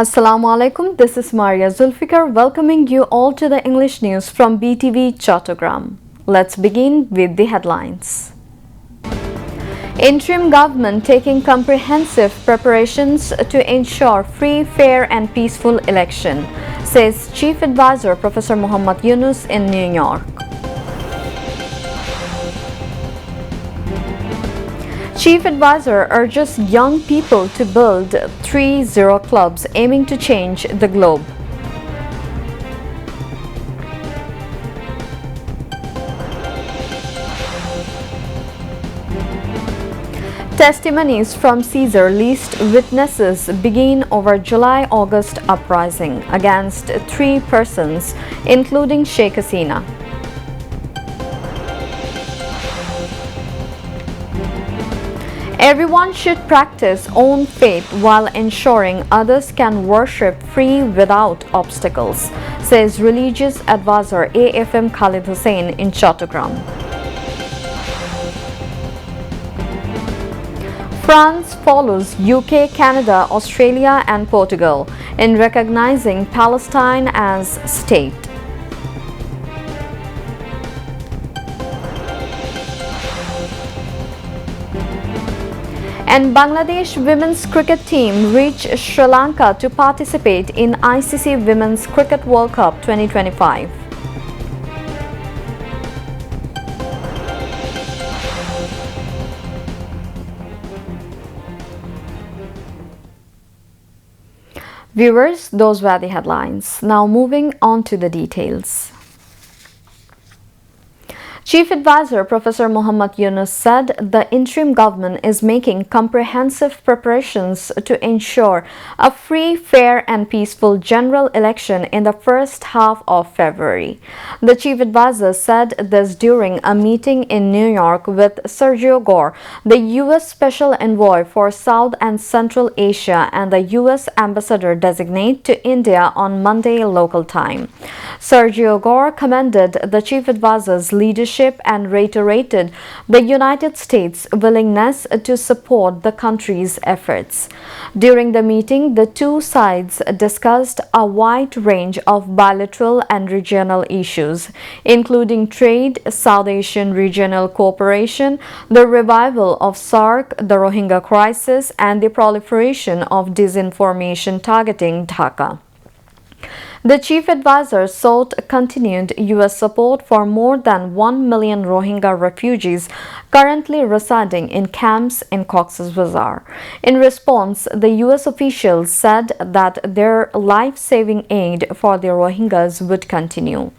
Assalamu alaikum, this is Maria Zulfikar welcoming you all to the English news from BTV Chattogram. Let's begin with the headlines. Interim government taking comprehensive preparations to ensure free, fair and peaceful election, says Chief Advisor Professor Muhammad Yunus in New York. Chief Advisor urges young people to build 3-0 clubs aiming to change the globe. Testimonies from Caesar-leased witnesses begin over July-August uprising against 3 persons, including Sheikh Hasina. Everyone should practice own faith while ensuring others can worship free without obstacles, says religious advisor AFM Khalid Hussain in Chattogram. France follows UK, Canada, Australia and Portugal in recognizing Palestine as state. And Bangladesh women's cricket team reached Sri Lanka to participate in ICC Women's Cricket World Cup 2025. Viewers, those were the headlines. Now moving on to the details. Chief Advisor Professor Muhammad Yunus said the interim government is making comprehensive preparations to ensure a free, fair and peaceful general election in the first half of February. The Chief Advisor said this during a meeting in New York with Sergio Gore, the U.S. Special Envoy for South and Central Asia and the U.S. Ambassador designate to India on Monday local time. Sergio Gore commended the Chief Advisor's leadership and reiterated the United States' willingness to support the country's efforts. During the meeting, the two sides discussed a wide range of bilateral and regional issues, including trade, South Asian regional cooperation, the revival of SAARC, the Rohingya crisis, and the proliferation of disinformation targeting Dhaka. The Chief Advisor sought continued U.S. support for more than 1 million Rohingya refugees currently residing in camps in Cox's Bazar. In response, the U.S. officials said that their life-saving aid for the Rohingyas would continue.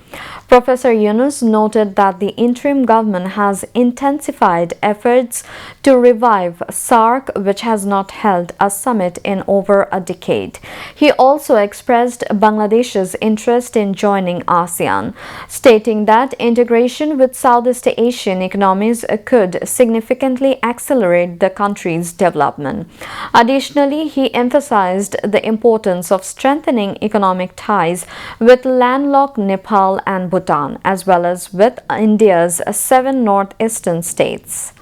Professor Yunus noted that the interim government has intensified efforts to revive SAARC, which has not held a summit in over a decade. He also expressed Bangladesh's interest in joining ASEAN, stating that integration with Southeast Asian economies could significantly accelerate the country's development. Additionally, he emphasized the importance of strengthening economic ties with landlocked Nepal and Bhutan, as well as with India's 7 northeastern states.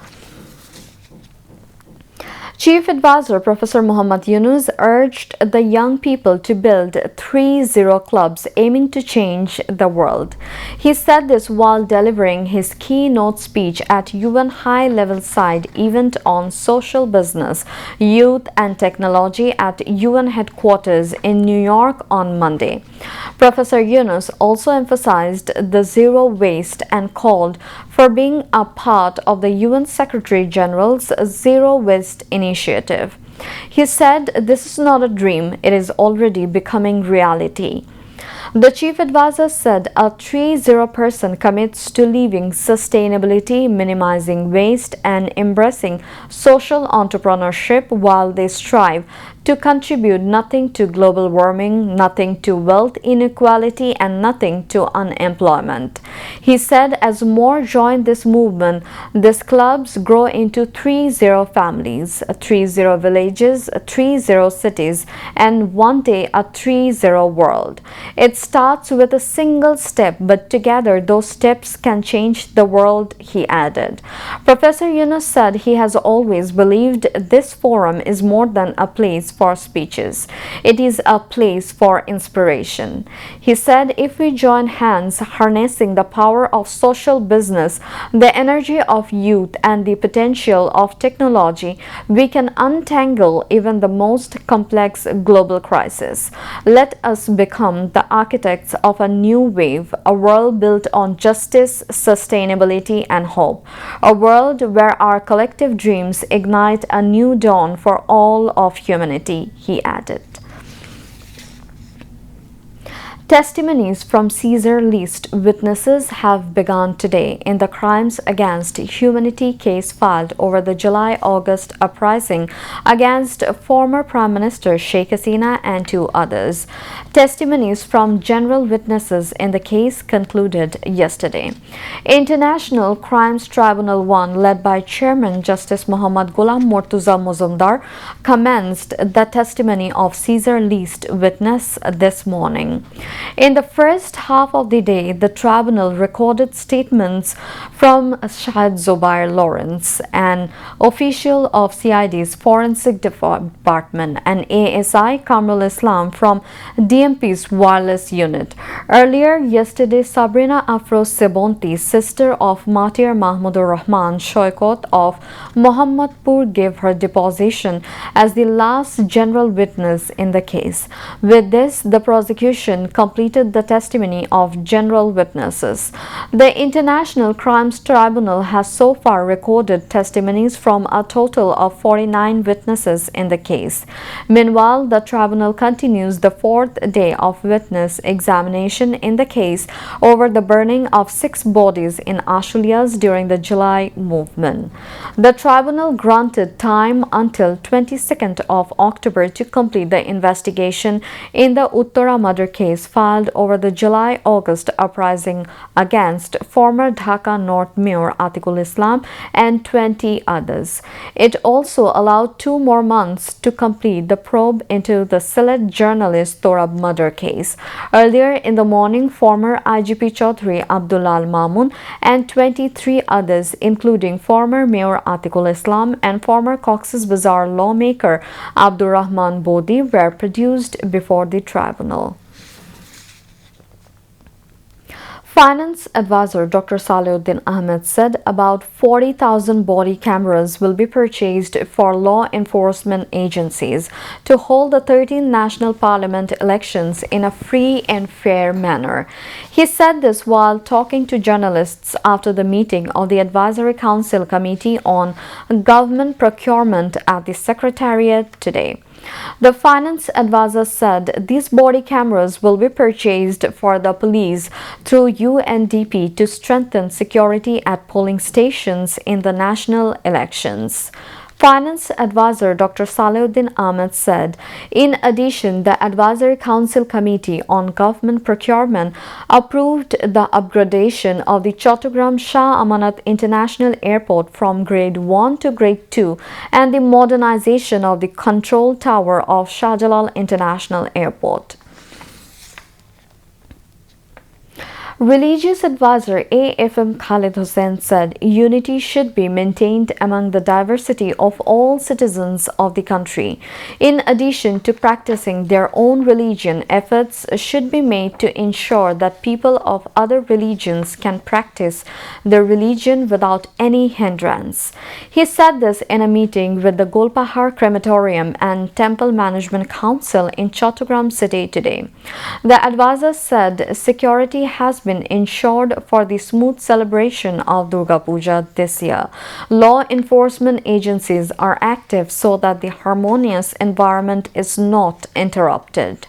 Chief Advisor Professor Muhammad Yunus urged the young people to build 3-0 clubs aiming to change the world. He said this while delivering his keynote speech at UN high-level side event on social business, youth and technology at UN headquarters in New York on Monday. Professor Yunus also emphasized the zero waste and called for being a part of the UN Secretary General's Zero Waste Initiative. He said, "This is not a dream, it is already becoming reality." The Chief Advisor said a 3-0 person commits to living sustainability, minimizing waste, and embracing social entrepreneurship while they strive to contribute nothing to global warming, nothing to wealth inequality, and nothing to unemployment. He said as more join this movement, these clubs grow into 3-0 families, 3-0 villages, 3-0 cities, and one day a 3-0 world. It starts with a single step, but together those steps can change the world, he added. Professor Yunus said he has always believed this forum is more than a place for speeches. It is a place for inspiration. He said, if we join hands, harnessing the power of social business, the energy of youth, and the potential of technology, we can untangle even the most complex global crisis. Let us become the architects of a new wave, a world built on justice, sustainability, and hope. A world where our collective dreams ignite a new dawn for all of humanity, he added. Testimonies from Caesar-list witnesses have begun today in the crimes against humanity case filed over the July-August uprising against former Prime Minister Sheikh Hasina and two others. Testimonies from general witnesses in the case concluded yesterday. International Crimes Tribunal 1, led by Chairman Justice Muhammad Ghulam Murtuza Muzumdar, commenced the testimony of Caesar-list witness this morning. In the first half of the day, the tribunal recorded statements from Shahid Zubair Lawrence, an official of CID's Forensic Department, and ASI Kamrul Islam from DMP's Wireless Unit. Earlier yesterday, Sabrina Afroz Sebonti, sister of Martyr Mahmudur Rahman Shoykot of Mohammadpur, gave her deposition as the last general witness in the case. With this, the prosecution completed the testimony of general witnesses. The International Crimes Tribunal has so far recorded testimonies from a total of 49 witnesses in the case. Meanwhile, the tribunal continues the fourth day of witness examination in the case over the burning of 6 bodies in Ashulias during the July movement. The tribunal granted time until 22nd of October to complete the investigation in the Uttara murder case filed over the July-August uprising against former Dhaka North Mayor Atikul Islam and 20 others. It also allowed 2 more months to complete the probe into the Sylhet journalist Torab murder case. Earlier in the morning, former IGP Chaudhry Abdulal Mamun and 23 others, including former Mayor Atikul Islam and former Cox's Bazar lawmaker Abdur Rahman Bodi, were produced before the tribunal. Finance advisor Dr. Salehuddin Ahmed said about 40,000 body cameras will be purchased for law enforcement agencies to hold the 13th National Parliament elections in a free and fair manner. He said this while talking to journalists after the meeting of the Advisory Council Committee on Government Procurement at the Secretariat today. The finance advisor said these body cameras will be purchased for the police through UNDP to strengthen security at polling stations in the national elections. Finance advisor Dr. Salehuddin Ahmed said, in addition, the Advisory Council Committee on Government Procurement approved the upgradation of the Chattogram Shah Amanat International Airport from Grade 1 to Grade 2 and the modernization of the control tower of Shah Jalal International Airport. Religious advisor AFM Khalid Hussain said unity should be maintained among the diversity of all citizens of the country. In addition to practicing their own religion, efforts should be made to ensure that people of other religions can practice their religion without any hindrance. He said this in a meeting with the Golpahar Crematorium and Temple Management Council in Chattogram city today. The advisor said security has been ensured for the smooth celebration of Durga Puja this year. Law enforcement agencies are active so that the harmonious environment is not interrupted.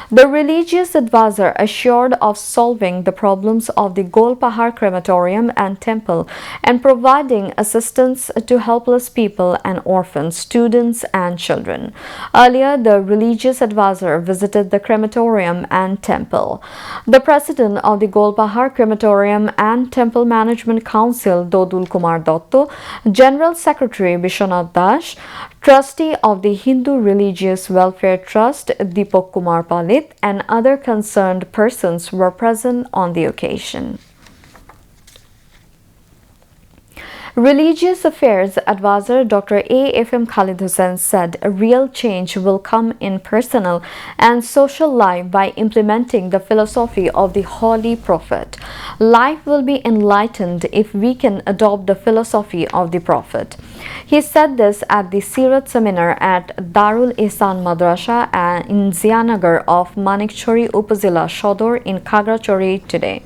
The religious advisor assured of solving the problems of the Golpahar Crematorium and Temple and providing assistance to helpless people and orphans, students and children. Earlier, the religious advisor visited the crematorium and temple. The president of the Golpahar Crematorium and Temple Management Council, Dodul Kumar Dotto, General Secretary Bishwanath Dash, Trustee of the Hindu Religious Welfare Trust, Deepak Kumar Palit, and other concerned persons were present on the occasion. Religious Affairs Advisor Dr. A.F.M. Khalid Hussain said real change will come in personal and social life by implementing the philosophy of the Holy Prophet. Life will be enlightened if we can adopt the philosophy of the Prophet. He said this at the Sirat seminar at Darul Ihsan Madrasa in Zianagar of Manikchori Upazila Shodor in Khagrachori today.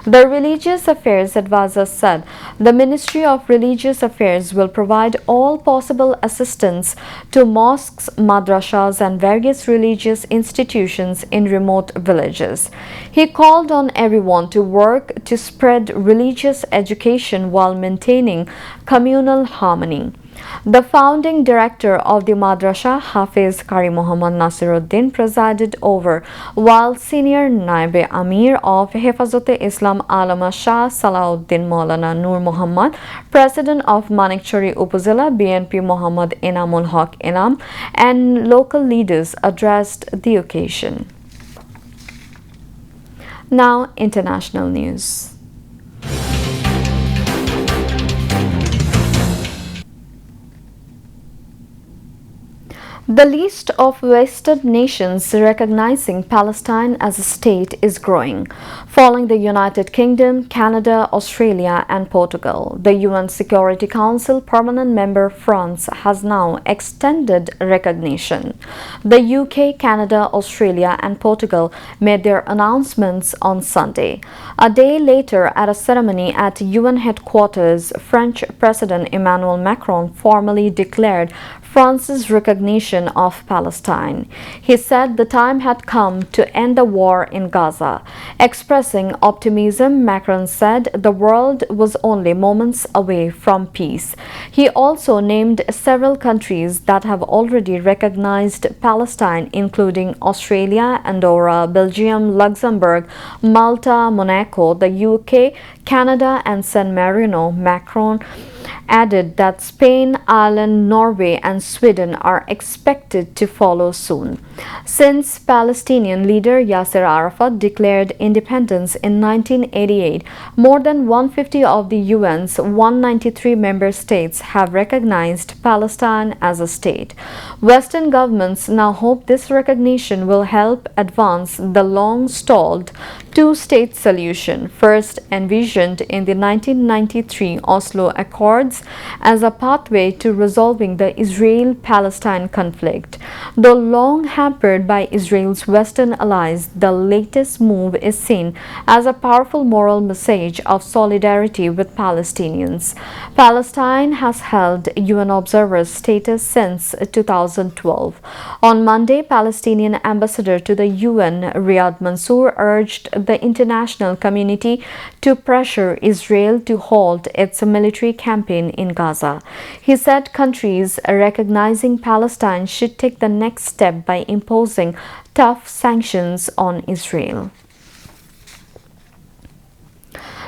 The Religious Affairs Advisor said the Ministry of Religious Affairs will provide all possible assistance to mosques, madrasas and various religious institutions in remote villages. He called on everyone to work to spread religious education while maintaining communal harmony. The founding director of the madrasa, Hafiz Qari Muhammad Nasiruddin, presided over, while senior Naibe Amir of Hefazat-e-Islam Alama Shah Salahuddin Maulana Nur Muhammad, president of Manikchori Upazila BNP Muhammad Inamul Haq Inam, and local leaders addressed the occasion. Now, international news. The list of Western nations recognizing Palestine as a state is growing, following the United Kingdom, Canada, Australia and Portugal. The UN Security Council permanent member France has now extended recognition. The UK, Canada, Australia and Portugal made their announcements on Sunday. A day later, at a ceremony at UN headquarters, French President Emmanuel Macron formally declared France's recognition of Palestine. He said the time had come to end the war in Gaza. Expressing optimism, Macron said the world was only moments away from peace. He also named several countries that have already recognized Palestine, including Australia, Andorra, Belgium, Luxembourg, Malta, Monaco, the UK, Canada and San Marino. Macron added that Spain, Ireland, Norway and Sweden are expected to follow soon. Since Palestinian leader Yasser Arafat declared independence in 1988, more than 150 of the UN's 193 member states have recognized Palestine as a state. Western governments now hope this recognition will help advance the long-stalled two-state solution, first envisioned in the 1993 Oslo Accords, as a pathway to resolving the Israel-Palestine conflict. Though long hampered by Israel's Western allies, the latest move is seen as a powerful moral message of solidarity with Palestinians. Palestine has held UN observer status since 2012. On Monday, Palestinian ambassador to the UN, Riyad Mansour, urged the international community to pressure Israel to halt its military campaign in Gaza. He said countries recognizing Palestine should take the next step by imposing tough sanctions on Israel.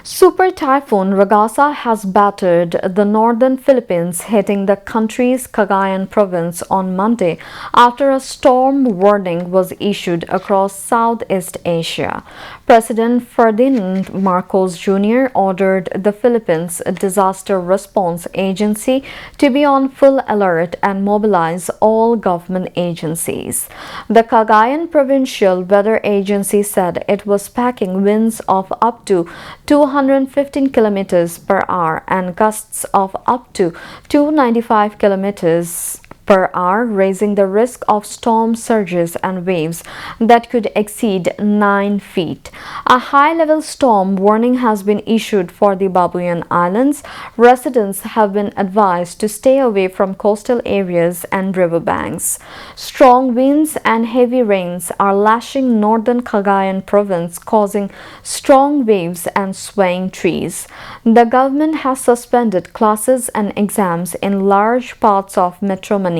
Super Typhoon Ragasa has battered the northern Philippines, hitting the country's Cagayan province on Monday after a storm warning was issued across Southeast Asia. President Ferdinand Marcos Jr. ordered the Philippines Disaster Response Agency to be on full alert and mobilize all government agencies. The Cagayan Provincial Weather Agency said it was packing winds of up to 215 kilometers per hour and gusts of up to 295 kilometers per hour, raising the risk of storm surges and waves that could exceed 9 feet. A high-level storm warning has been issued for the Babuyan Islands. Residents have been advised to stay away from coastal areas and riverbanks. Strong winds and heavy rains are lashing northern Cagayan province, causing strong waves and swaying trees. The government has suspended classes and exams in large parts of Metro Manila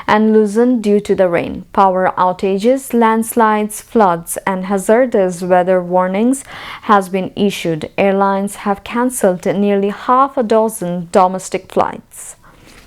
and loosened due to the rain. Power outages, landslides, floods and hazardous weather warnings has been issued. Airlines have cancelled nearly half a dozen domestic flights.